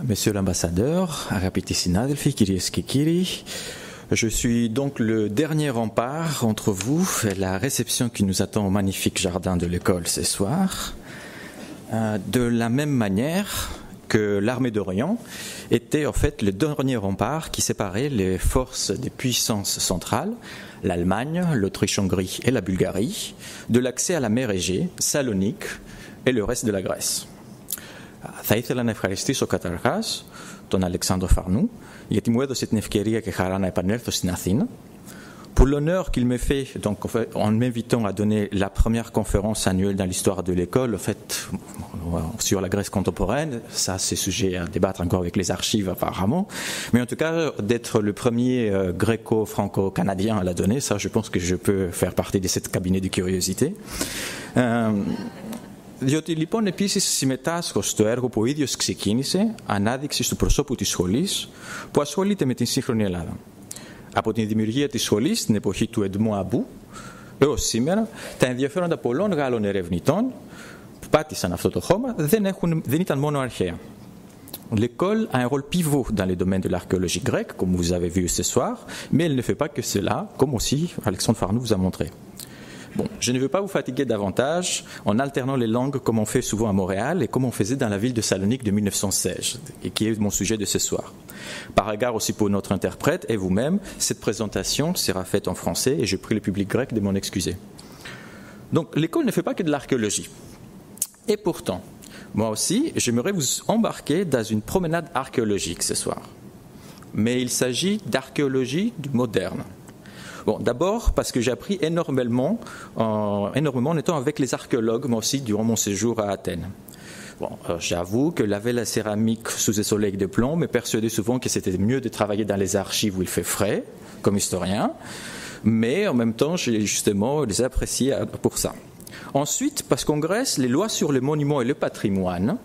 Monsieur l'ambassadeur, αγαπητοί συνάδελφοι, κυρίες και κύριοι, je suis donc le dernier rempart entre vous et la réception qui nous attend au magnifique jardin de l'école ce soir. De la même manière que l'armée d'Orient était en fait le dernier rempart qui séparait les forces des puissances centrales, l'Allemagne, l'Autriche-Hongrie et la Bulgarie, de l'accès à la mer Égée, Salonique et le reste de la Grèce. Θα ήθελα να ευχαριστήσω καταρχάς τον Αλεξάνδρο Φαρνού γιατί μου έδωσε την ευκαιρία και χαρά να επανέλθω στην Αθήνα. Pour l'honneur qu'il me fait, donc, en m'invitant à donner la première conférence annuelle dans l'histoire de l'école, en fait, sur la Grèce contemporaine, ça c'est sujet à débattre encore avec les archives apparemment, mais en tout cas d'être le premier gréco-franco-canadien à la donner, ça je pense que je peux faire partie de cette cabinet de curiosité. Διότι λοιπόν επίσης συμμετάσχω στο έργο που ο ίδιος ξεκίνησε, ανάδειξη του προσώπου της σχολής που ασχολείται με την σύγχρονη Ελλάδα. Από την δημιουργία της σχολής στην εποχή του Εντμό Αμπού έως σήμερα, τα ενδιαφέροντα πολλών Γάλλων ερευνητών που πάτησαν αυτό το χώμα δεν ήταν μόνο αρχαία. L'école a un rôle pivot dans les domaines de l'archéologie grecque, comme vous avez vu ce soir, mais elle ne fait pas que cela, comme aussi Alexandre Farnoux vous a montré. Bon, je ne veux pas vous fatiguer davantage en alternant les langues comme on fait souvent à Montréal et comme on faisait dans la ville de Salonique de 1916, et qui est mon sujet de ce soir. Par égard aussi pour notre interprète et vous-même, cette présentation sera faite en français et je prie le public grec de m'en excuser. Donc l'école ne fait pas que de l'archéologie. Et pourtant, moi aussi, j'aimerais vous embarquer dans une promenade archéologique ce soir. Mais il s'agit d'archéologie moderne. Bon, d'abord parce que j'ai appris énormément en étant avec les archéologues, moi aussi, durant mon séjour à Athènes. Bon, j'avoue que laver la céramique sous un soleil de plomb me persuadait souvent que c'était mieux de travailler dans les archives où il fait frais, comme historien, mais en même temps, j'ai justement les apprécié pour ça. Ensuite, parce qu'en Grèce, les lois sur les monuments et le patrimoine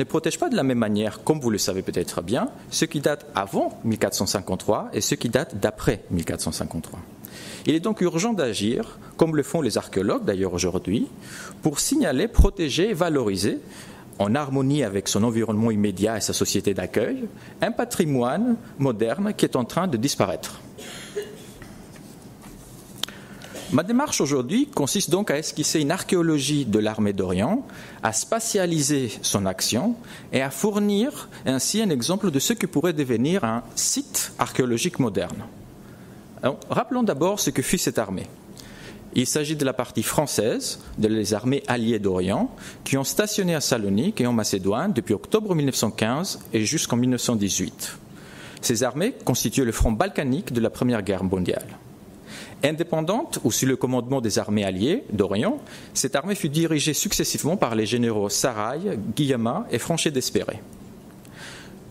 ne protègent pas de la même manière, comme vous le savez peut-être bien, ceux qui datent avant 1453 et ceux qui datent d'après 1453. Il est donc urgent d'agir, comme le font les archéologues d'ailleurs aujourd'hui, pour signaler, protéger et valoriser, en harmonie avec son environnement immédiat et sa société d'accueil, un patrimoine moderne qui est en train de disparaître. Ma démarche aujourd'hui consiste donc à esquisser une archéologie de l'armée d'Orient, à spatialiser son action et à fournir ainsi un exemple de ce que pourrait devenir un site archéologique moderne. Alors, rappelons d'abord ce que fut cette armée. Il s'agit de la partie française des armées alliées d'Orient qui ont stationné à Salonique et en Macédoine depuis octobre 1915 et jusqu'en 1918. Ces armées constituaient le front balkanique de la Première Guerre mondiale. Indépendante ou sous le commandement des armées alliées d'Orient, cette armée fut dirigée successivement par les généraux Saraï, Guillama et Franchet d'Espéré.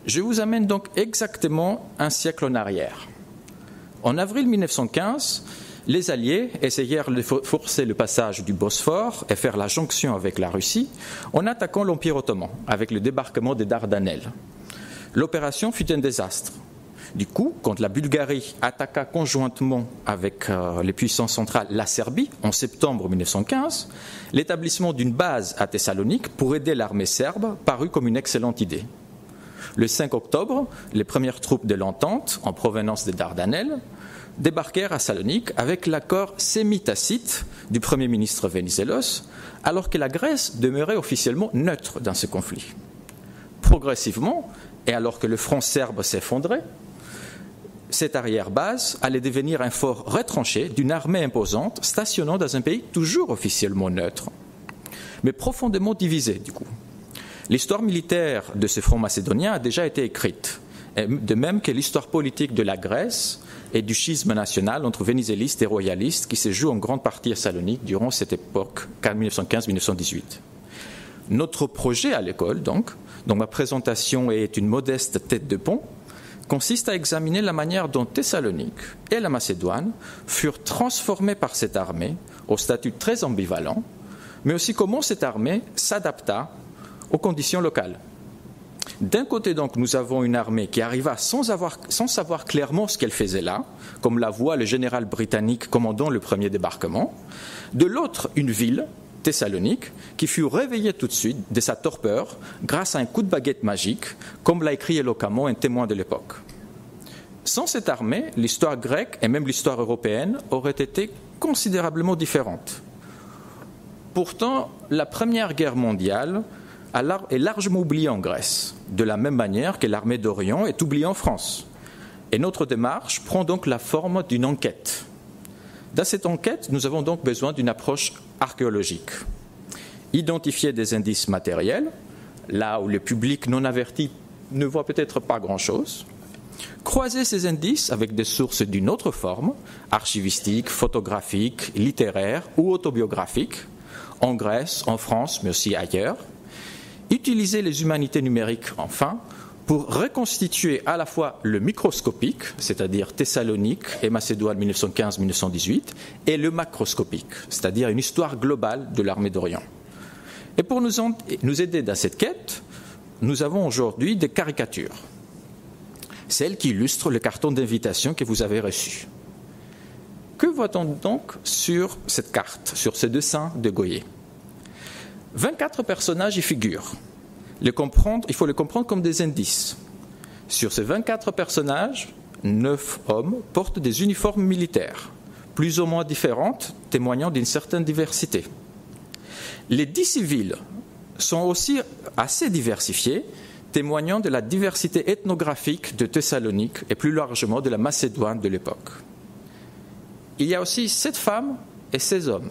Je vous amène donc exactement un siècle en arrière. En avril 1915, les Alliés essayèrent de forcer le passage du Bosphore et faire la jonction avec la Russie en attaquant l'Empire ottoman avec le débarquement des Dardanelles. L'opération fut un désastre. Du coup, quand la Bulgarie attaqua conjointement avec les puissances centrales la Serbie en septembre 1915, l'établissement d'une base à Thessalonique pour aider l'armée serbe parut comme une excellente idée. Le 5 octobre, les premières troupes de l'entente, en provenance des Dardanelles, débarquèrent à Salonique avec l'accord semi-tacite du Premier ministre Venizelos, alors que la Grèce demeurait officiellement neutre dans ce conflit. Progressivement, et alors que le front serbe s'effondrait, cette arrière-base allait devenir un fort retranché d'une armée imposante stationnant dans un pays toujours officiellement neutre, mais profondément divisé du coup. L'histoire militaire de ce front macédonien a déjà été écrite, de même que l'histoire politique de la Grèce et du schisme national entre vénizélistes et royalistes qui se joue en grande partie à Salonique durant cette époque, 1915-1918. Notre projet à l'école, donc, dont ma présentation est une modeste tête de pont, consiste à examiner la manière dont Thessalonique et la Macédoine furent transformées par cette armée au statut très ambivalent, mais aussi comment cette armée s'adapta aux conditions locales. D'un côté donc, nous avons une armée qui arriva sans savoir clairement ce qu'elle faisait là, comme l'avoua le général britannique commandant le premier débarquement. De l'autre, une ville Thessalonique, qui fut réveillé tout de suite de sa torpeur grâce à un coup de baguette magique, comme l'a écrit éloquemment un témoin de l'époque. Sans cette armée, l'histoire grecque et même l'histoire européenne auraient été considérablement différentes. Pourtant, la Première Guerre mondiale est largement oubliée en Grèce, de la même manière que l'armée d'Orient est oubliée en France. Et notre démarche prend donc la forme d'une enquête. Dans cette enquête, nous avons donc besoin d'une approche archéologique. Identifier des indices matériels, là où le public non averti ne voit peut-être pas grand-chose. Croiser ces indices avec des sources d'une autre forme, archivistiques, photographiques, littéraires ou autobiographiques, en Grèce, en France, mais aussi ailleurs. Utiliser les humanités numériques, enfin, pour reconstituer à la fois le microscopique, c'est-à-dire Thessalonique et Macédoine 1915-1918, et le macroscopique, c'est-à-dire une histoire globale de l'armée d'Orient. Et pour nous aider dans cette quête, nous avons aujourd'hui des caricatures. Celles qui illustrent le carton d'invitation que vous avez reçu. Que voit-on donc sur cette carte, sur ce dessin de Goyer ? 24 personnages y figurent. Il faut les comprendre comme des indices. Sur ces 24 personnages, 9 hommes portent des uniformes militaires, plus ou moins différentes, témoignant d'une certaine diversité. Les 10 civils sont aussi assez diversifiés, témoignant de la diversité ethnographique de Thessalonique et plus largement de la Macédoine de l'époque. Il y a aussi 7 femmes et 16 hommes.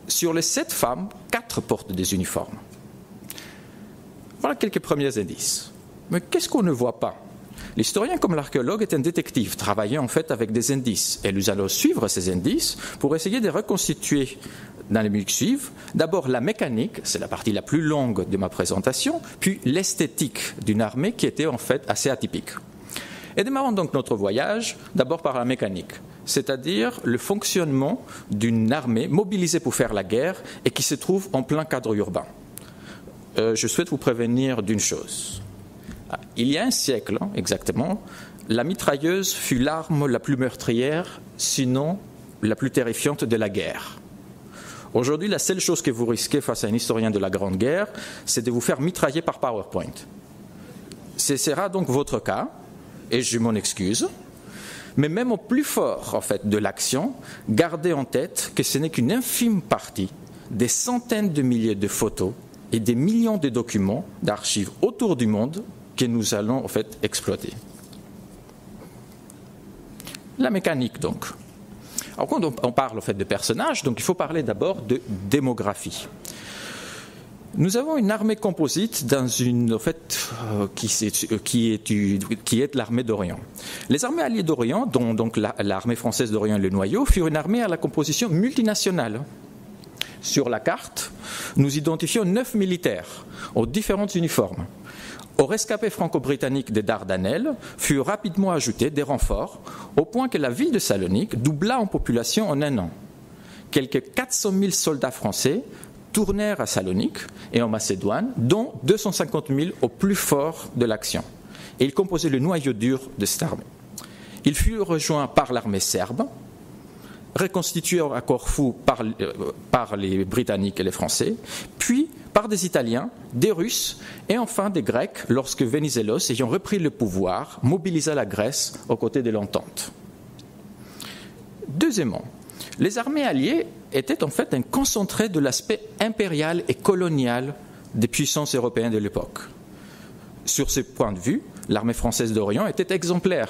Sur les 7 femmes, 4 portent des uniformes. Voilà quelques premiers indices. Mais qu'est-ce qu'on ne voit pas ? L'historien comme l'archéologue est un détective, travaillant en fait avec des indices. Et nous allons suivre ces indices pour essayer de reconstituer dans les minutes qui suivent, d'abord la mécanique, c'est la partie la plus longue de ma présentation, puis l'esthétique d'une armée qui était en fait assez atypique. Et démarrons donc notre voyage d'abord par la mécanique, c'est-à-dire le fonctionnement d'une armée mobilisée pour faire la guerre et qui se trouve en plein cadre urbain. Je souhaite vous prévenir d'une chose. Il y a un siècle, exactement, la mitrailleuse fut l'arme la plus meurtrière, sinon la plus terrifiante de la guerre. Aujourd'hui, la seule chose que vous risquez face à un historien de la Grande Guerre, c'est de vous faire mitrailler par PowerPoint. Ce sera donc votre cas, et je m'en excuse. Mais même au plus fort en fait, de l'action, gardez en tête que ce n'est qu'une infime partie des centaines de milliers de photos et des millions de documents d'archives autour du monde que nous allons en fait exploiter. La mécanique donc. Alors quand on parle en fait de personnages, donc il faut parler d'abord de démographie. Nous avons une armée composite dans une, en fait, qui est l'armée d'Orient. Les armées alliées d'Orient, dont donc l'armée française d'Orient et le noyau, furent une armée à la composition multinationale. Sur la carte, nous identifions 9 militaires aux différents uniformes. Aux rescapés franco-britanniques des Dardanelles furent rapidement ajoutés des renforts, au point que la ville de Salonique doubla en population en un an. Quelques 400 000 soldats français tournèrent à Salonique et en Macédoine, dont 250 000 au plus fort de l'action. Et ils composaient le noyau dur de cette armée. Ils furent rejoints par l'armée serbe, reconstituée à Corfou par les Britanniques et les Français, puis par des Italiens, des Russes et enfin des Grecs lorsque Venizelos, ayant repris le pouvoir, mobilisa la Grèce aux côtés de l'Entente. Deuxièmement, les armées alliées étaient en fait un concentré de l'aspect impérial et colonial des puissances européennes de l'époque. Sur ce point de vue, l'armée française d'Orient était exemplaire.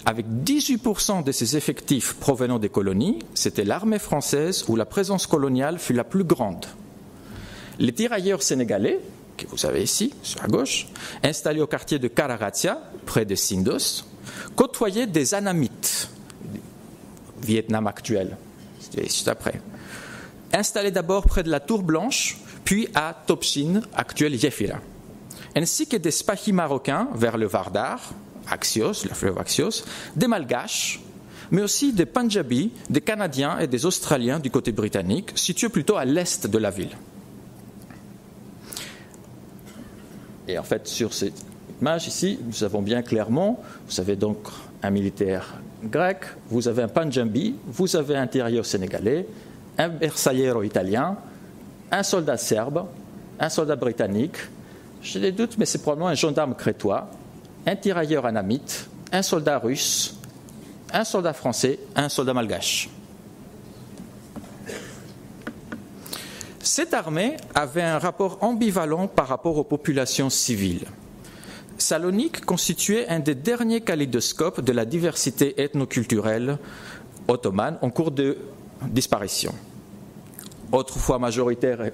Avec 18% de ses effectifs provenant des colonies, c'était l'armée française où la présence coloniale fut la plus grande. Les tirailleurs sénégalais, que vous avez ici, sur la gauche, installés au quartier de Karagatia, près de Sindos, côtoyaient des Anamites, Vietnam actuel, c'était juste après. Installés d'abord près de la Tour Blanche, puis à Topchin, actuel Yéfira, ainsi que des Spahis marocains vers le Vardar, Axios, le fleuve Axios, des Malgaches, mais aussi des Punjabis, des Canadiens et des Australiens du côté britannique, situés plutôt à l'est de la ville. Et en fait, sur cette image ici, nous avons bien clairement, vous avez donc un militaire grec, vous avez un Punjabi, vous avez un tirailleur sénégalais, un bersagliero italien, un soldat serbe, un soldat britannique, j'ai des doutes, mais c'est probablement un gendarme crétois, un tirailleur annamite, un soldat russe, un soldat français, un soldat malgache. Cette armée avait un rapport ambivalent par rapport aux populations civiles. Salonique constituait un des derniers kaléidoscopes de la diversité ethnoculturelle ottomane en cours de disparition. Autrefois majoritaire et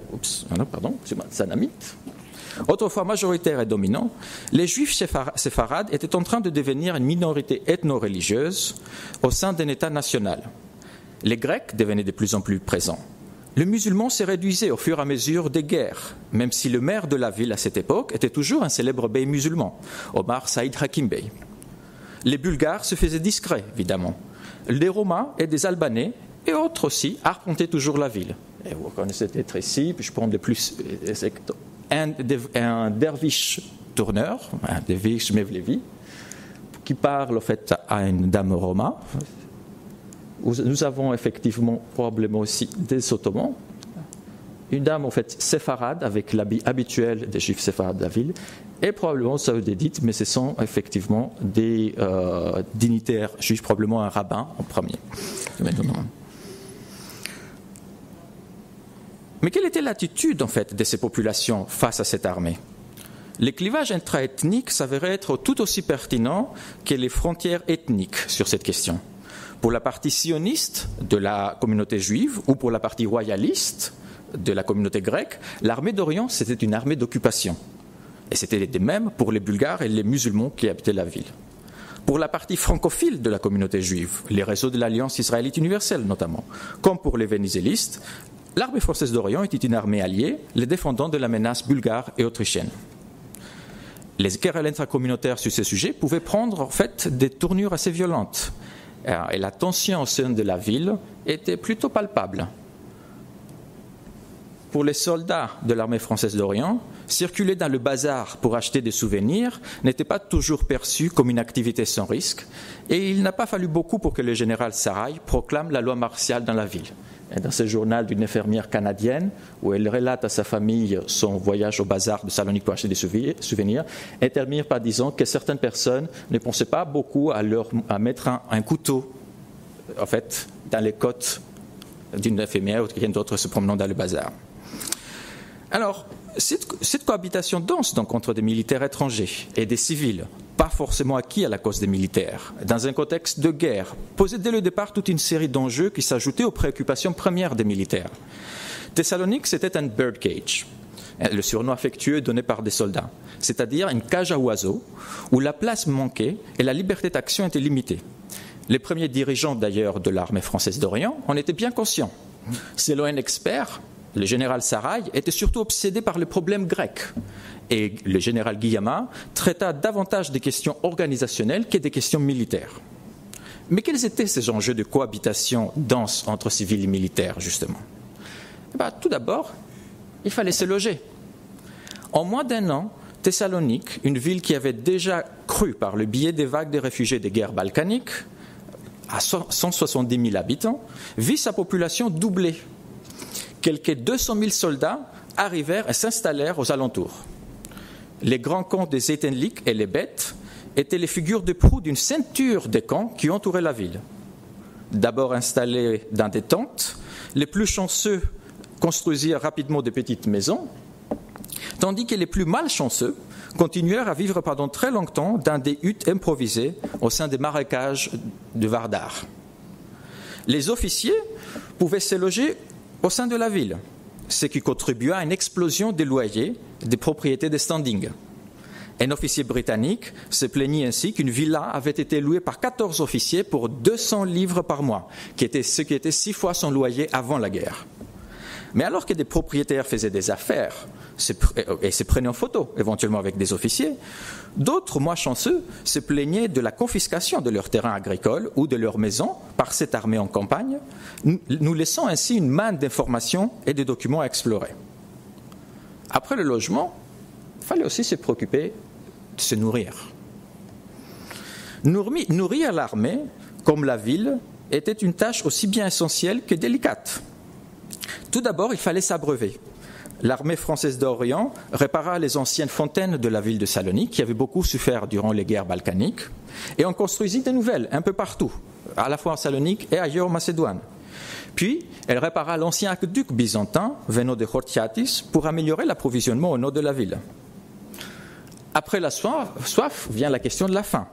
dominant, les juifs séfarades étaient en train de devenir une minorité ethno-religieuse au sein d'un État national. Les Grecs devenaient de plus en plus présents. Le musulman s'est réduisait au fur et à mesure des guerres, même si le maire de la ville à cette époque était toujours un célèbre bey musulman, Omar Saïd Hakim Bey. Les Bulgares se faisaient discrets, évidemment. Les Romains et des Albanais, et autres aussi, arpentaient toujours la ville. Et vous connaissez peut-être ici, puis je prends de plus un derviche tourneur, un derviche Mevlevi, qui parle en fait à une dame roma. Nous avons effectivement probablement aussi des Ottomans, une dame en fait séfarade avec l'habit habituel des juifs séfarades de la ville, et probablement saoudédites, mais ce sont effectivement des dignitaires juifs, probablement un rabbin en premier. Mais quelle était l'attitude en fait de ces populations face à cette armée? Les clivages intra-ethniques s'avéraient être tout aussi pertinents que les frontières ethniques sur cette question. Pour la partie sioniste de la communauté juive ou pour la partie royaliste de la communauté grecque, l'armée d'Orient, c'était une armée d'occupation. Et c'était de même pour les Bulgares et les musulmans qui habitaient la ville. Pour la partie francophile de la communauté juive, les réseaux de l'Alliance israélite universelle notamment, comme pour les vénézuélistes, l'armée française d'Orient était une armée alliée, les défendant de la menace bulgare et autrichienne. Les querelles intracommunautaires sur ces sujets pouvaient prendre en fait des tournures assez violentes. Et la tension au sein de la ville était plutôt palpable. Pour les soldats de l'armée française d'Orient, circuler dans le bazar pour acheter des souvenirs n'était pas toujours perçu comme une activité sans risque, et il n'a pas fallu beaucoup pour que le général Sarrail proclame la loi martiale dans la ville. Et dans ce journal d'une infirmière canadienne, où elle relate à sa famille son voyage au bazar de Salonique pour acheter des souvenirs, elle termine par disant que certaines personnes ne pensaient pas beaucoup à mettre un couteau en fait, dans les côtes d'une infirmière ou de quelqu'un d'autre se promenant dans le bazar. Alors, cette cohabitation dense donc entre des militaires étrangers et des civils, pas forcément acquis à la cause des militaires, dans un contexte de guerre, posait dès le départ toute une série d'enjeux qui s'ajoutaient aux préoccupations premières des militaires. Thessalonique, c'était un birdcage, le surnom affectueux donné par des soldats, c'est-à-dire une cage à oiseaux où la place manquait et la liberté d'action était limitée. Les premiers dirigeants d'ailleurs de l'armée française d'Orient en étaient bien conscients. Selon un expert, le général Sarrail était surtout obsédé par les problèmes grecs. Et le général Guillama traita davantage des questions organisationnelles que des questions militaires. Mais quels étaient ces enjeux de cohabitation dense entre civils et militaires, justement? Tout d'abord, il fallait se loger. En moins d'un an, Thessalonique, une ville qui avait déjà cru par le biais des vagues de réfugiés des guerres balkaniques, à 170 000 habitants, vit sa population doubler. Quelques 200 000 soldats arrivèrent et s'installèrent aux alentours. Les grands camps des Zeytinlik et les Bêtes étaient les figures de proue d'une ceinture de camps qui entouraient la ville. D'abord installés dans des tentes, les plus chanceux construisirent rapidement de petites maisons, tandis que les plus malchanceux continuèrent à vivre pendant très longtemps dans des huttes improvisées au sein des marécages de Vardar. Les officiers pouvaient se loger au sein de la ville, ce qui contribua à une explosion des loyers des propriétés de standing. Un officier britannique se plaignit ainsi qu'une villa avait été louée par 14 officiers pour 200 livres par mois, ce qui était 6 fois son loyer avant la guerre. Mais alors que des propriétaires faisaient des affaires et se prenaient en photo, éventuellement avec des officiers, d'autres, moins chanceux, se plaignaient de la confiscation de leurs terrains agricoles ou de leurs maisons par cette armée en campagne, nous laissant ainsi une manne d'informations et de documents à explorer. Après le logement, il fallait aussi se préoccuper de se nourrir. Nourrir l'armée, comme la ville, était une tâche aussi bien essentielle que délicate. Tout d'abord, il fallait s'abreuver. L'armée française d'Orient répara les anciennes fontaines de la ville de Salonique, qui avait beaucoup souffert durant les guerres balkaniques, et on construisit de nouvelles un peu partout, à la fois en Salonique et ailleurs en Macédoine. Puis, elle répara l'ancien aqueduc byzantin, venant de Chortiatis, pour améliorer l'approvisionnement au nord de la ville. Après la soif vient la question de la faim.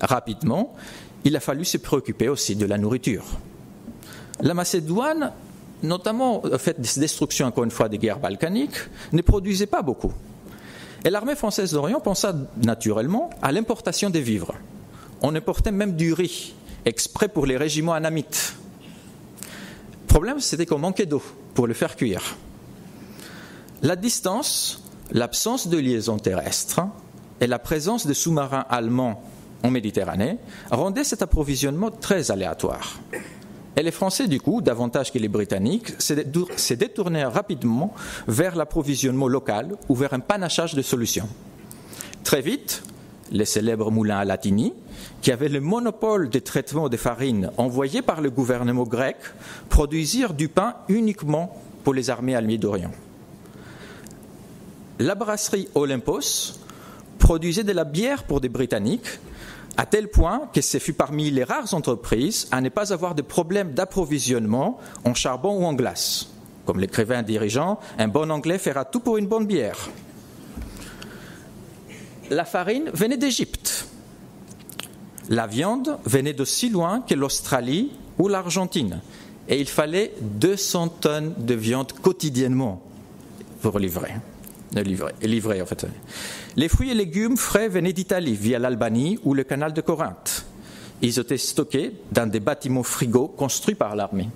Rapidement, il a fallu se préoccuper aussi de la nourriture. La Macédoine, notamment au fait des destructions, encore une fois, des guerres balkaniques, ne produisait pas beaucoup. Et l'armée française d'Orient pensa naturellement à l'importation des vivres. On importait même du riz, exprès pour les régiments anamites. Le problème, c'était qu'on manquait d'eau pour le faire cuire. La distance, l'absence de liaison terrestre et la présence de sous-marins allemands en Méditerranée rendaient cet approvisionnement très aléatoire. Et les Français, du coup, davantage que les Britanniques, se détournèrent rapidement vers l'approvisionnement local ou vers un panachage de solutions. Très vite, les célèbres moulins à Latini, qui avaient le monopole des traitements de farine envoyés par le gouvernement grec, produisirent du pain uniquement pour les armées alliées d'Orient. La brasserie Olympos produisait de la bière pour des Britanniques, à tel point que ce fut parmi les rares entreprises à ne pas avoir de problème d'approvisionnement en charbon ou en glace. Comme l'écrivait un dirigeant, un bon Anglais fera tout pour une bonne bière. La farine venait d'Égypte. La viande venait d'aussi loin que l'Australie ou l'Argentine. Et il fallait 200 tonnes de viande quotidiennement pour livrer. En fait. Les fruits et légumes frais venaient d'Italie via l'Albanie ou le canal de Corinthe. Ils étaient stockés dans des bâtiments frigos construits par l'armée.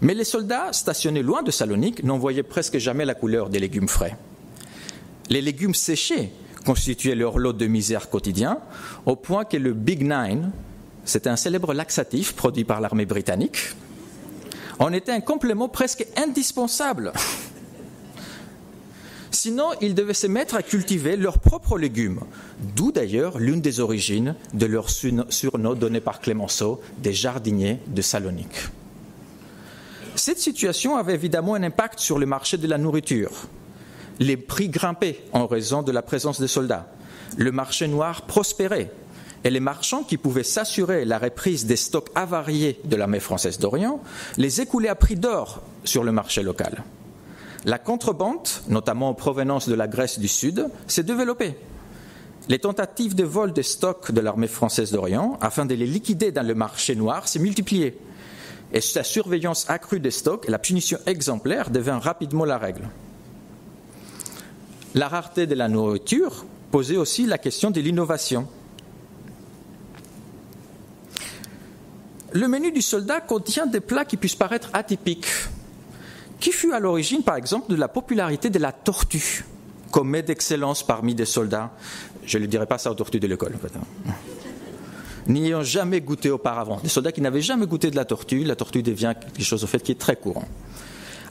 Mais les soldats stationnés loin de Salonique n'en voyaient presque jamais la couleur des légumes frais. Les légumes séchés constituaient leur lot de misère quotidien, au point que le Big Nine, c'était un célèbre laxatif produit par l'armée britannique, en était un complément presque indispensable. Sinon, ils devaient se mettre à cultiver leurs propres légumes, d'où d'ailleurs l'une des origines de leur surnom donné par Clémenceau des jardiniers de Salonique. Cette situation avait évidemment un impact sur le marché de la nourriture. Les prix grimpaient en raison de la présence des soldats. Le marché noir prospérait. Et les marchands qui pouvaient s'assurer la reprise des stocks avariés de l'armée française d'Orient les écoulaient à prix d'or sur le marché local. La contrebande, notamment en provenance de la Grèce du Sud, s'est développée. Les tentatives de vol des stocks de l'armée française d'Orient, afin de les liquider dans le marché noir, s'est multipliées. Et sa surveillance accrue des stocks et la punition exemplaire devint rapidement la règle. La rareté de la nourriture posait aussi la question de l'innovation. Le menu du soldat contient des plats qui puissent paraître atypiques, qui fut à l'origine, par exemple, de la popularité de la tortue, comme mets d'excellence parmi des soldats. Je ne dirais pas ça aux tortues de l'école, en fait. N'y ayant jamais goûté auparavant. Des soldats qui n'avaient jamais goûté de la tortue devient quelque chose au fait qui est très courant.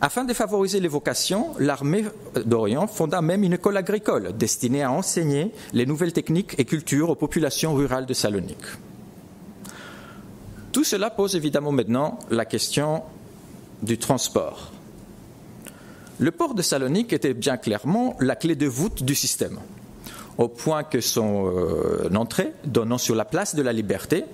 Afin de favoriser les vocations, l'armée d'Orient fonda même une école agricole destinée à enseigner les nouvelles techniques et cultures aux populations rurales de Salonique. Tout cela pose évidemment maintenant la question du transport. Le port de Salonique était bien clairement la clé de voûte du système, au point que son entrée, donnant sur la place de la Liberté,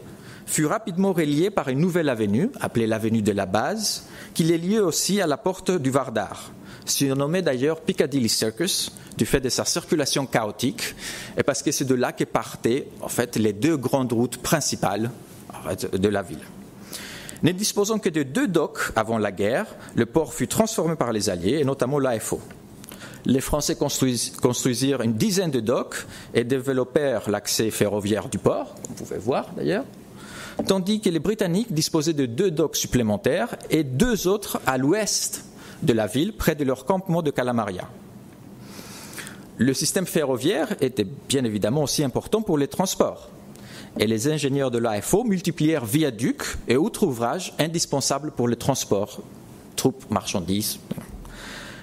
fut rapidement reliée par une nouvelle avenue, appelée l'avenue de la Base, qui les liait aussi à la porte du Vardar, surnommée d'ailleurs Piccadilly Circus, du fait de sa circulation chaotique, et parce que c'est de là que partaient en fait, les deux grandes routes principales de la ville. Ne disposant que de 2 docks avant la guerre, le port fut transformé par les Alliés, et notamment l'AFO. Les Français construisirent une dizaine de docks et développèrent l'accès ferroviaire du port, comme vous pouvez voir d'ailleurs, tandis que les Britanniques disposaient de 2 docks supplémentaires et 2 autres à l'ouest de la ville, près de leur campement de Calamaria. Le système ferroviaire était bien évidemment aussi important pour les transports. Et les ingénieurs de l'AFO multiplièrent viaducs et autres ouvrages indispensables pour le transport, troupes, marchandises.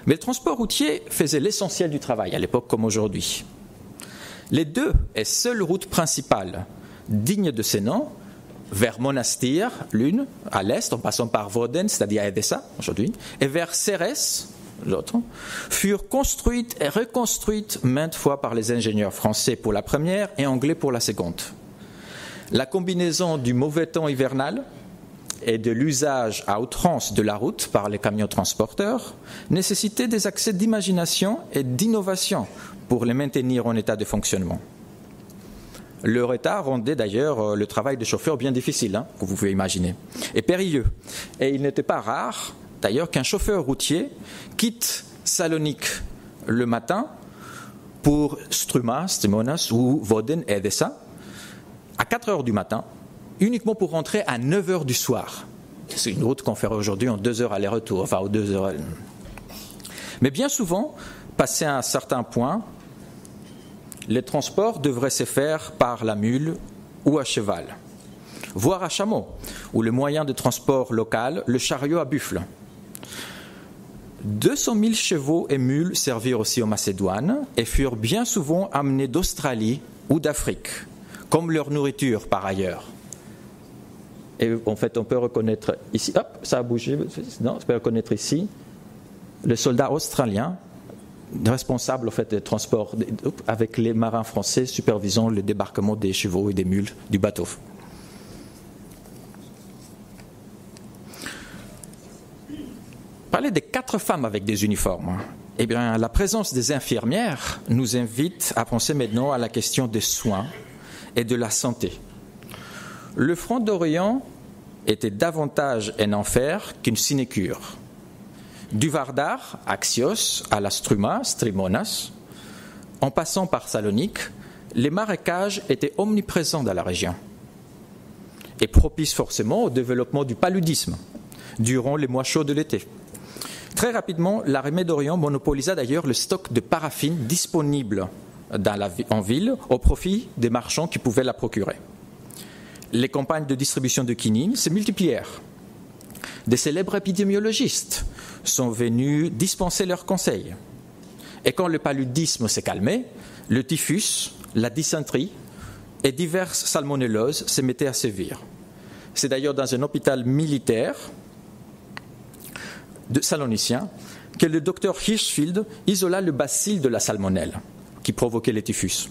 Mais le transport routier faisait l'essentiel du travail, à l'époque comme aujourd'hui. Les 2 et seules routes principales dignes de ces noms vers Monastir, l'une, à l'est, en passant par Woden, c'est-à-dire Edessa, aujourd'hui, et vers Serres, l'autre, furent construites et reconstruites maintes fois par les ingénieurs français pour la première et anglais pour la seconde. La combinaison du mauvais temps hivernal et de l'usage à outrance de la route par les camions transporteurs nécessitait des accès d'imagination et d'innovation pour les maintenir en état de fonctionnement. Leur état rendait d'ailleurs le travail de chauffeur bien difficile, que vous pouvez imaginer, et périlleux. Et il n'était pas rare, d'ailleurs, qu'un chauffeur routier quitte Salonique le matin pour Strumonas ou Woden et Edessa à 4 heures du matin, uniquement pour rentrer à 9 heures du soir. C'est une route qu'on ferait aujourd'hui en 2 heures aller-retour, enfin aux 2 heures. Mais bien souvent, passé à un certain point, les transports devraient se faire par la mule ou à cheval, voire à chameau, ou le moyen de transport local, le chariot à buffle. 200 000 chevaux et mules servirent aussi aux Macédoines et furent bien souvent amenés d'Australie ou d'Afrique, comme leur nourriture par ailleurs. Et en fait, on peut reconnaître ici, hop, ça a bougé, non, on peut reconnaître ici, le soldat australien, responsable en fait, des transports avec les marins français supervisant le débarquement des chevaux et des mules du bateau. Parler des 4 femmes avec des uniformes. Eh bien, la présence des infirmières nous invite à penser maintenant à la question des soins et de la santé. Le front d'Orient était davantage un enfer qu'une sinécure. Du Vardar, Axios, à la Struma, Strimonas, en passant par Salonique, les marécages étaient omniprésents dans la région et propices forcément au développement du paludisme durant les mois chauds de l'été. Très rapidement, l'armée d'Orient monopolisa d'ailleurs le stock de paraffine disponible en ville au profit des marchands qui pouvaient la procurer. Les campagnes de distribution de quinine se multiplièrent. Des célèbres épidémiologistes sont venus dispenser leurs conseils. Et quand le paludisme s'est calmé, le typhus, la dysenterie et diverses salmonelloses se mettaient à sévir. C'est d'ailleurs dans un hôpital militaire de Salonicien que le docteur Hirschfeld isola le bacille de la salmonelle qui provoquait le typhus.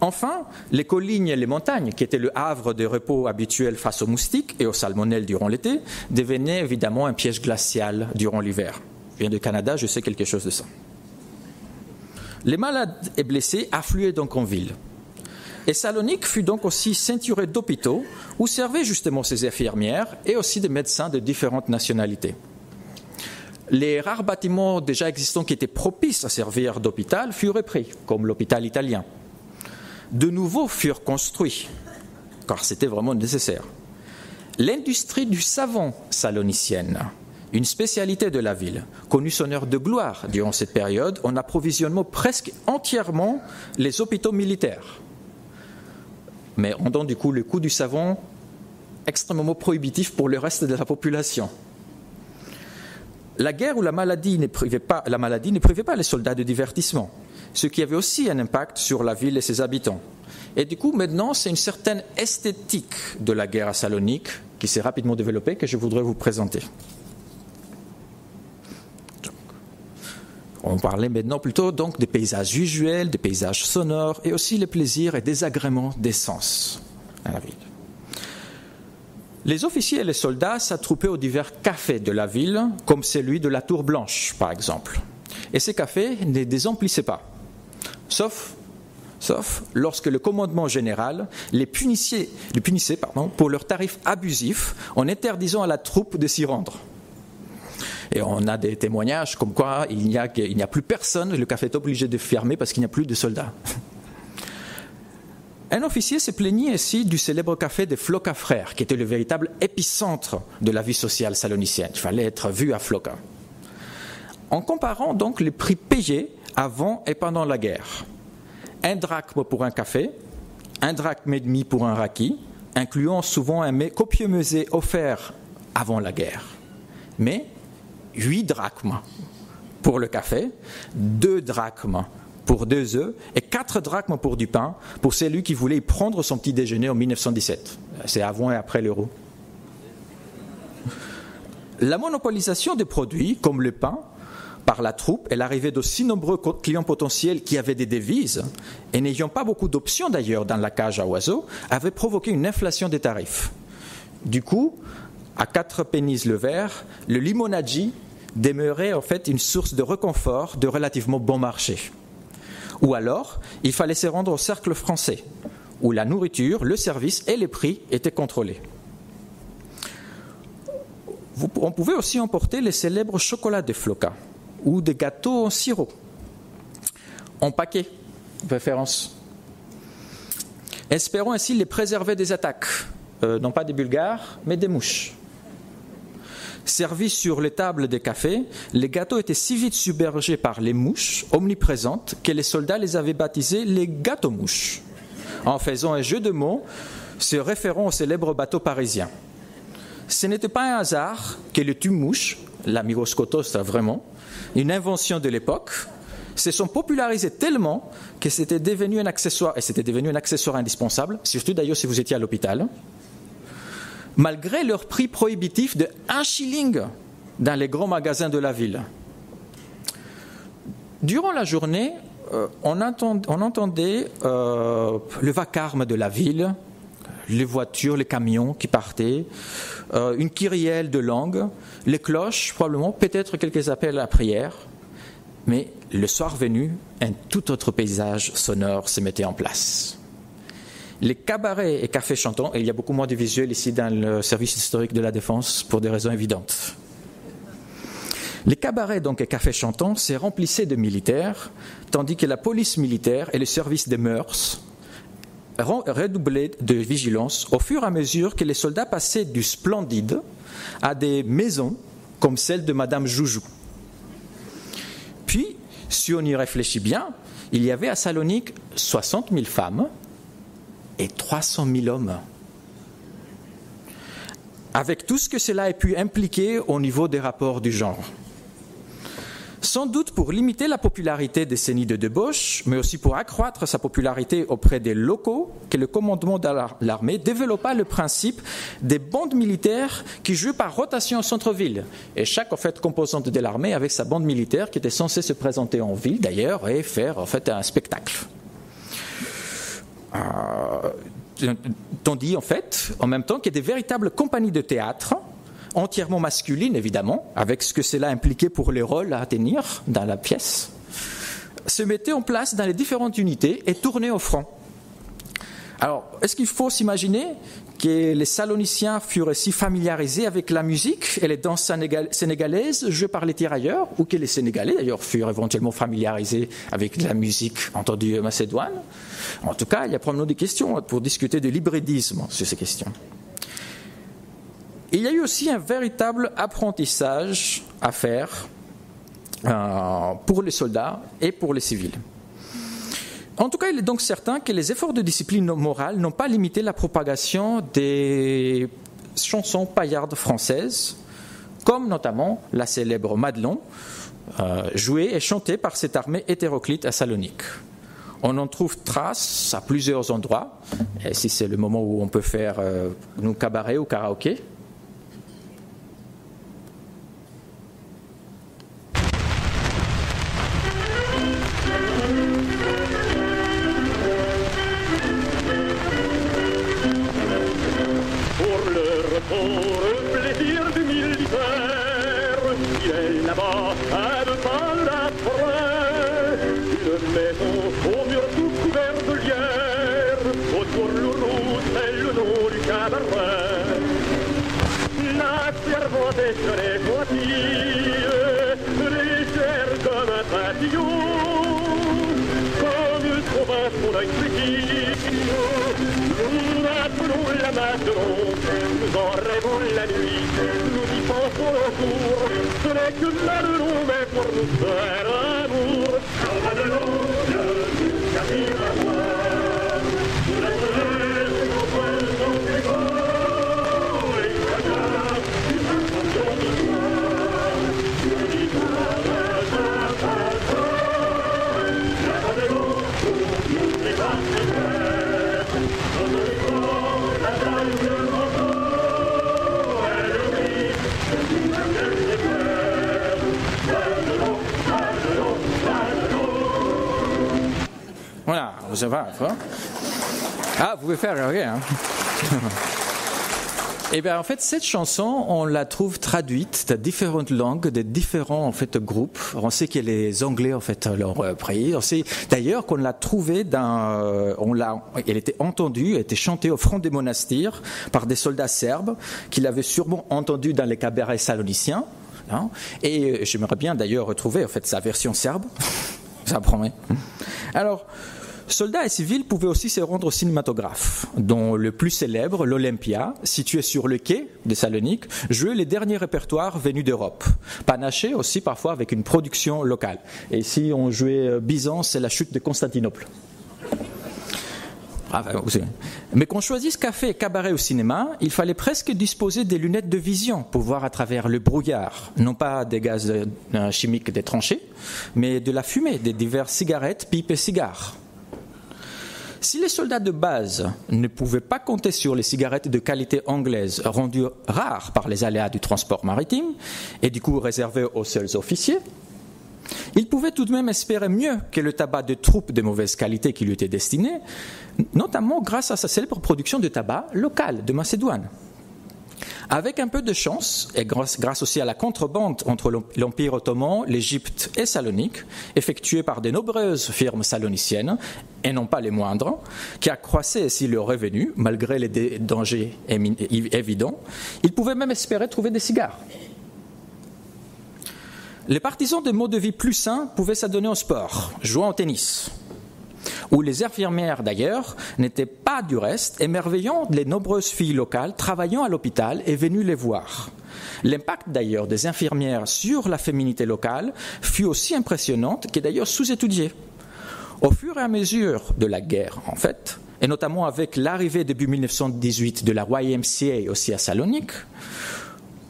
Enfin, les collines et les montagnes, qui étaient le havre de repos habituel face aux moustiques et aux salmonelles durant l'été, devenaient évidemment un piège glacial durant l'hiver. Je viens du Canada, je sais quelque chose de ça. Les malades et blessés affluaient donc en ville. Et Salonique fut donc aussi ceinturée d'hôpitaux où servaient justement ces infirmières et aussi des médecins de différentes nationalités. Les rares bâtiments déjà existants qui étaient propices à servir d'hôpital furent repris, comme l'hôpital italien. De nouveaux furent construits, car c'était vraiment nécessaire. L'industrie du savon salonicienne, une spécialité de la ville, connut son heure de gloire durant cette période en approvisionnant presque entièrement les hôpitaux militaires. Mais rendant du coup le coût du savon extrêmement prohibitif pour le reste de la population. La guerre ou la maladie ne privait pas les soldats de divertissement, ce qui avait aussi un impact sur la ville et ses habitants. Et du coup, maintenant, c'est une certaine esthétique de la guerre à Salonique qui s'est rapidement développée que je voudrais vous présenter. Donc, on parlait maintenant plutôt donc des paysages visuels, des paysages sonores et aussi les plaisirs et désagréments des sens à la ville. Les officiers et les soldats s'attroupaient aux divers cafés de la ville, comme celui de la Tour Blanche, par exemple. Et ces cafés ne les emplissaient pas, sauf lorsque le commandement général les punissait pour leurs tarifs abusifs en interdisant à la troupe de s'y rendre. Et on a des témoignages comme quoi il n'y a plus personne, le café est obligé de fermer parce qu'il n'y a plus de soldats. Un officier se plaignit ici du célèbre café des Floca Frères, qui était le véritable épicentre de la vie sociale salonicienne. Il fallait être vu à Floca. En comparant donc les prix payés avant et pendant la guerre. 1 drachme pour un café, 1 drachme et demi pour un raki, incluant souvent un copieux musée offert avant la guerre. Mais 8 drachmes pour le café, 2 drachmes pour 2 œufs et 4 drachmes pour du pain pour celui qui voulait y prendre son petit déjeuner en 1917. C'est avant et après l'euro. La monopolisation des produits, comme le pain, par la troupe et l'arrivée de si nombreux clients potentiels qui avaient des devises, et n'ayant pas beaucoup d'options d'ailleurs dans la cage à oiseaux, avait provoqué une inflation des tarifs. Du coup, à 4 pennies le verre, le limonadji demeurait en fait une source de réconfort de relativement bon marché. Ou alors, il fallait se rendre au cercle français, où la nourriture, le service et les prix étaient contrôlés. On pouvait aussi emporter les célèbres chocolats de Floca ou des gâteaux en sirop, en paquet, préférence. Espérons ainsi les préserver des attaques, non pas des Bulgares, mais des mouches. Servis sur les tables des cafés, les gâteaux étaient si vite submergés par les mouches omniprésentes que les soldats les avaient baptisés les gâteaux-mouches, en faisant un jeu de mots se référant au célèbre bateau parisien. Ce n'était pas un hasard que le tue-mouche, l'amigos kotos vraiment, une invention de l'époque, se sont popularisés tellement que c'était devenu un accessoire, et c'était devenu un accessoire indispensable, surtout d'ailleurs si vous étiez à l'hôpital, malgré leur prix prohibitif de 1 shilling dans les grands magasins de la ville. Durant la journée, on entendait le vacarme de la ville, les voitures, les camions qui partaient, une kyrielle de langues, les cloches, probablement, peut-être quelques appels à la prière. Mais le soir venu, un tout autre paysage sonore se mettait en place. Les cabarets et cafés chantants, et il y a beaucoup moins de visuels ici dans le service historique de la Défense pour des raisons évidentes. Les cabarets donc et cafés chantants se remplissaient de militaires, tandis que la police militaire et le service des mœurs redoublaient de vigilance au fur et à mesure que les soldats passaient du splendide à des maisons comme celle de Madame Joujou. Puis, si on y réfléchit bien, il y avait à Salonique 60 000 femmes et 300 000 hommes. Avec tout ce que cela a pu impliquer au niveau des rapports du genre. Sans doute pour limiter la popularité des nids de débauche, mais aussi pour accroître sa popularité auprès des locaux, que le commandement de l'armée développa le principe des bandes militaires qui jouaient par rotation au centre-ville. Et chaque en fait, composante de l'armée avait sa bande militaire qui était censée se présenter en ville d'ailleurs et faire en fait, un spectacle. Tandis en fait, en même temps qu'il y a des véritables compagnies de théâtre, entièrement masculine évidemment, avec ce que cela impliquait pour les rôles à tenir dans la pièce, se mettaient en place dans les différentes unités et tournaient au front. Alors, est-ce qu'il faut s'imaginer que les Saloniciens furent si familiarisés avec la musique et les danses sénégalaises jouées par les tirailleurs, ou que les Sénégalais d'ailleurs furent éventuellement familiarisés avec la musique entendue macédoine? En tout cas, il y a probablement des questions pour discuter de l'hybridisme sur ces questions. Il y a eu aussi un véritable apprentissage à faire pour les soldats et pour les civils. En tout cas, il est donc certain que les efforts de discipline morale n'ont pas limité la propagation des chansons paillardes françaises, comme notamment la célèbre Madelon, jouée et chantée par cette armée hétéroclite à Salonique. On en trouve trace à plusieurs endroits, et si c'est le moment où on peut faire nos cabarets ou karaoké. Nous en rêvons la nuit, nous y pensons au jour. Ce n'est que Madelon, mais pour nous faire amour. Madelon, je t'arrive à voir. Nous la tenons au point de son décor. Et chacun, une chanson d'histoire. Une histoire de sa façon. Voilà, ça va. Ah, vous pouvez faire rien. Et bien en fait, cette chanson, on la trouve traduite dans différentes langues, de différents en fait groupes. On sait que les Anglais en fait l'ont repris. On sait d'ailleurs qu'on l'a trouvée elle était entendue, elle était chantée au front des monastères par des soldats serbes qui l'avaient sûrement entendue dans les cabarets saloniciens. Hein, et j'aimerais bien d'ailleurs retrouver en fait sa version serbe. Ça promet. Alors. Soldats et civils pouvaient aussi se rendre au cinématographe, dont le plus célèbre, l'Olympia, situé sur le quai de Salonique, jouait les derniers répertoires venus d'Europe, panachés aussi parfois avec une production locale. Et ici, on jouait Byzance et la chute de Constantinople. Mais qu'on choisisse café et cabaret au cinéma, il fallait presque disposer des lunettes de vision pour voir à travers le brouillard, non pas des gaz chimiques des tranchées, mais de la fumée des diverses cigarettes, pipes et cigares. Si les soldats de base ne pouvaient pas compter sur les cigarettes de qualité anglaise rendues rares par les aléas du transport maritime et du coup réservées aux seuls officiers, ils pouvaient tout de même espérer mieux que le tabac de troupes de mauvaise qualité qui lui était destiné, notamment grâce à sa célèbre production de tabac local de Macédoine. Avec un peu de chance, et grâce aussi à la contrebande entre l'Empire ottoman, l'Égypte et Salonique, effectuée par de nombreuses firmes saloniciennes, et non pas les moindres, qui accroissaient ainsi leurs revenus, malgré les dangers évidents, ils pouvaient même espérer trouver des cigares. Les partisans de modes de vie plus sains pouvaient s'adonner au sport, jouant au tennis, où les infirmières d'ailleurs n'étaient pas du reste, émerveillant les nombreuses filles locales travaillant à l'hôpital et venues les voir. L'impact d'ailleurs des infirmières sur la féminité locale fut aussi impressionnant qu'est d'ailleurs sous-étudié. Au fur et à mesure de la guerre en fait, et notamment avec l'arrivée début 1918 de la YMCA aussi à Salonique,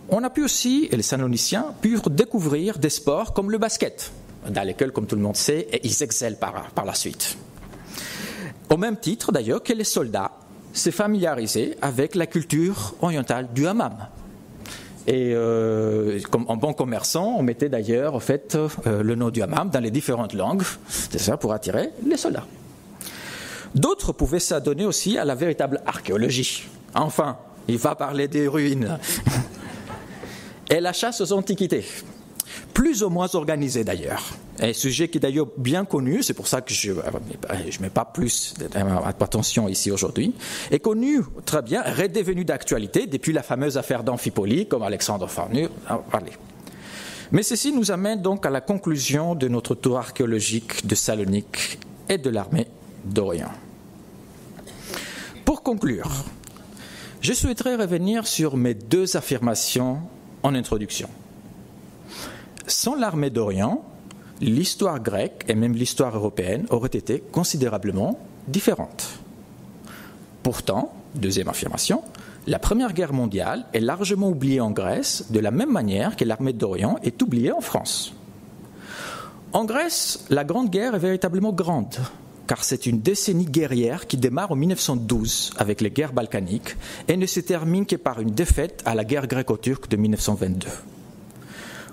on a pu aussi, et les Saloniciens purent découvrir des sports comme le basket, dans lesquels, comme tout le monde sait, ils excellent par la suite. Au même titre, d'ailleurs, que les soldats se familiarisaient avec la culture orientale du hammam. Et comme en bon commerçant, on mettait d'ailleurs en fait, le nom du hammam dans les différentes langues, c'est ça, pour attirer les soldats. D'autres pouvaient s'adonner aussi à la véritable archéologie. Enfin, il va parler des ruines. Et la chasse aux antiquités. Plus ou moins organisé d'ailleurs. Un sujet qui est d'ailleurs bien connu, c'est pour ça que je ne mets pas plus d'attention ici aujourd'hui, est connu très bien, redevenu d'actualité depuis la fameuse affaire d'Amphipoli, comme Alexandre Farnu a parlé. Mais ceci nous amène donc à la conclusion de notre tour archéologique de Salonique et de l'armée d'Orient. Pour conclure, je souhaiterais revenir sur mes deux affirmations en introduction. Sans l'armée d'Orient, l'histoire grecque et même l'histoire européenne auraient été considérablement différentes. Pourtant, deuxième affirmation, la Première Guerre mondiale est largement oubliée en Grèce de la même manière que l'armée d'Orient est oubliée en France. En Grèce, la Grande Guerre est véritablement grande, car c'est une décennie guerrière qui démarre en 1912 avec les guerres balkaniques et ne se termine que par une défaite à la guerre gréco-turque de 1922.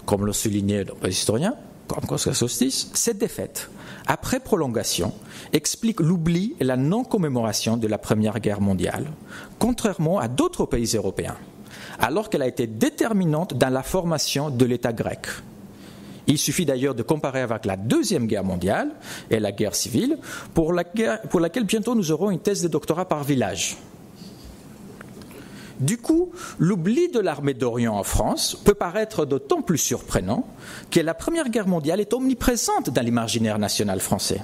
Comme l'ont souligné les historiens, comme Kostas Kostis, cette défaite, après prolongation, explique l'oubli et la non-commémoration de la Première Guerre mondiale, contrairement à d'autres pays européens, alors qu'elle a été déterminante dans la formation de l'État grec. Il suffit d'ailleurs de comparer avec la Deuxième Guerre mondiale et la guerre civile, pour laquelle bientôt nous aurons une thèse de doctorat par village. Du coup, l'oubli de l'armée d'Orient en France peut paraître d'autant plus surprenant que la Première Guerre mondiale est omniprésente dans l'imaginaire national français.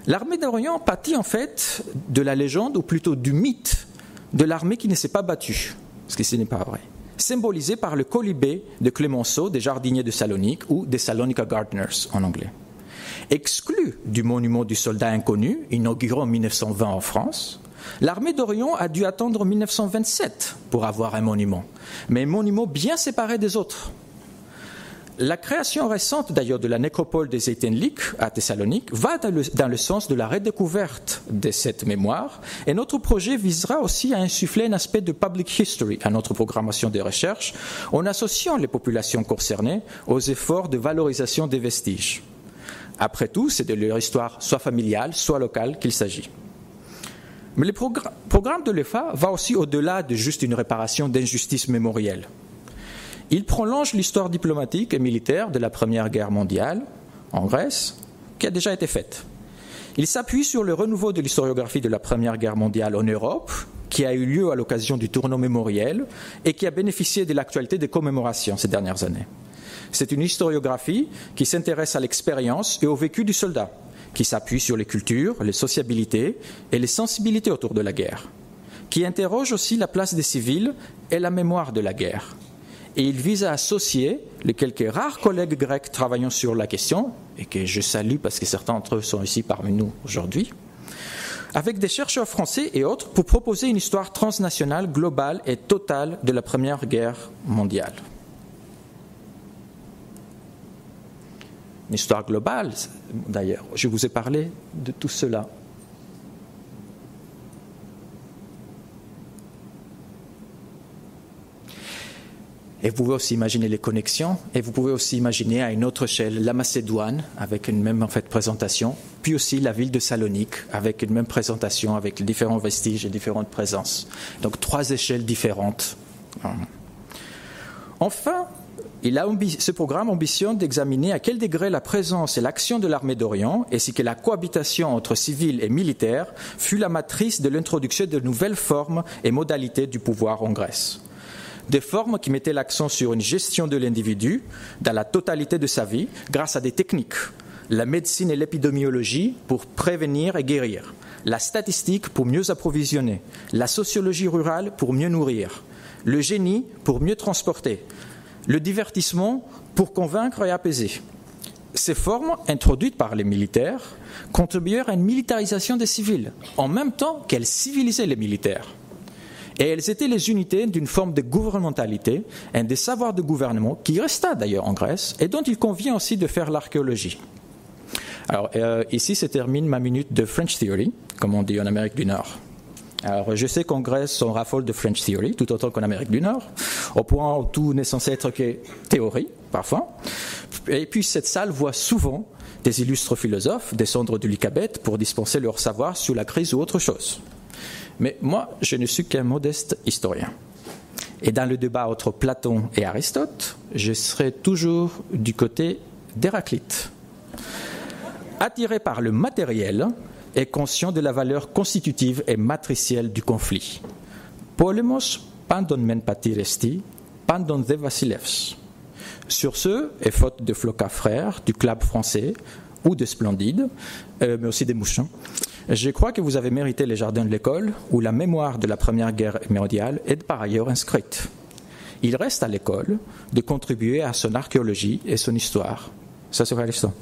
L'armée d'Orient pâtit en fait de la légende, ou plutôt du mythe, de l'armée qui ne s'est pas battue, parce que ce n'est pas vrai, symbolisé par le colibé de Clémenceau, des jardiniers de Salonique, ou des Salonika Gardeners en anglais. Exclu du monument du soldat inconnu, inauguré en 1920 en France, l'armée d'Orient a dû attendre 1927 pour avoir un monument, mais un monument bien séparé des autres. La création récente d'ailleurs de la nécropole des Zeytinlik à Thessalonique va dans le sens de la redécouverte de cette mémoire, et notre projet visera aussi à insuffler un aspect de public history à notre programmation de recherche en associant les populations concernées aux efforts de valorisation des vestiges. Après tout, c'est de leur histoire soit familiale, soit locale qu'il s'agit. Mais le programme de l'EFA va aussi au-delà de juste une réparation d'injustices mémorielles. Il prolonge l'histoire diplomatique et militaire de la Première Guerre mondiale en Grèce, qui a déjà été faite. Il s'appuie sur le renouveau de l'historiographie de la Première Guerre mondiale en Europe, qui a eu lieu à l'occasion du tournant mémoriel et qui a bénéficié de l'actualité des commémorations ces dernières années. C'est une historiographie qui s'intéresse à l'expérience et au vécu du soldat, qui s'appuie sur les cultures, les sociabilités et les sensibilités autour de la guerre, qui interroge aussi la place des civils et la mémoire de la guerre. Et il vise à associer les quelques rares collègues grecs travaillant sur la question, et que je salue parce que certains d'entre eux sont ici parmi nous aujourd'hui, avec des chercheurs français et autres pour proposer une histoire transnationale, globale et totale de la Première Guerre mondiale. Une histoire globale, d'ailleurs. Je vous ai parlé de tout cela. Et vous pouvez aussi imaginer les connexions, et vous pouvez aussi imaginer à une autre échelle la Macédoine, avec une même présentation, puis aussi la ville de Salonique, avec une même présentation, avec les différents vestiges et différentes présences. Donc 3 échelles différentes. Enfin, ce programme ambitionne d'examiner à quel degré la présence et l'action de l'armée d'Orient, ainsi que la cohabitation entre civils et militaires, fut la matrice de l'introduction de nouvelles formes et modalités du pouvoir en Grèce. Des formes qui mettaient l'accent sur une gestion de l'individu dans la totalité de sa vie grâce à des techniques, la médecine et l'épidémiologie pour prévenir et guérir, la statistique pour mieux approvisionner, la sociologie rurale pour mieux nourrir, le génie pour mieux transporter, le divertissement pour convaincre et apaiser. Ces formes, introduites par les militaires, contribuèrent à une militarisation des civils, en même temps qu'elles civilisaient les militaires. Et elles étaient les unités d'une forme de gouvernementalité et des savoirs de gouvernement qui resta d'ailleurs en Grèce et dont il convient aussi de faire l'archéologie. Alors ici se termine ma minute de French Theory, comme on dit en Amérique du Nord. Alors je sais qu'en Grèce on raffole de French Theory, tout autant qu'en Amérique du Nord, au point où tout n'est censé être que théorie, parfois. Et puis cette salle voit souvent des illustres philosophes descendre du Lycabette pour dispenser leur savoir sur la crise ou autre chose. Mais moi, je ne suis qu'un modeste historien. Et dans le débat entre Platon et Aristote, je serai toujours du côté d'Héraclite. Attiré par le matériel et conscient de la valeur constitutive et matricielle du conflit. Polemos pandon men patiresti, pandon de Vassilevs. Sur ce, et faute de Floca frères, du club français, ou de Splendide, mais aussi des Mouchins, je crois que vous avez mérité les jardins de l'école, où la mémoire de la Première Guerre mondiale est par ailleurs inscrite. Il reste à l'école de contribuer à son archéologie et son histoire. Ça, c'est Aristote.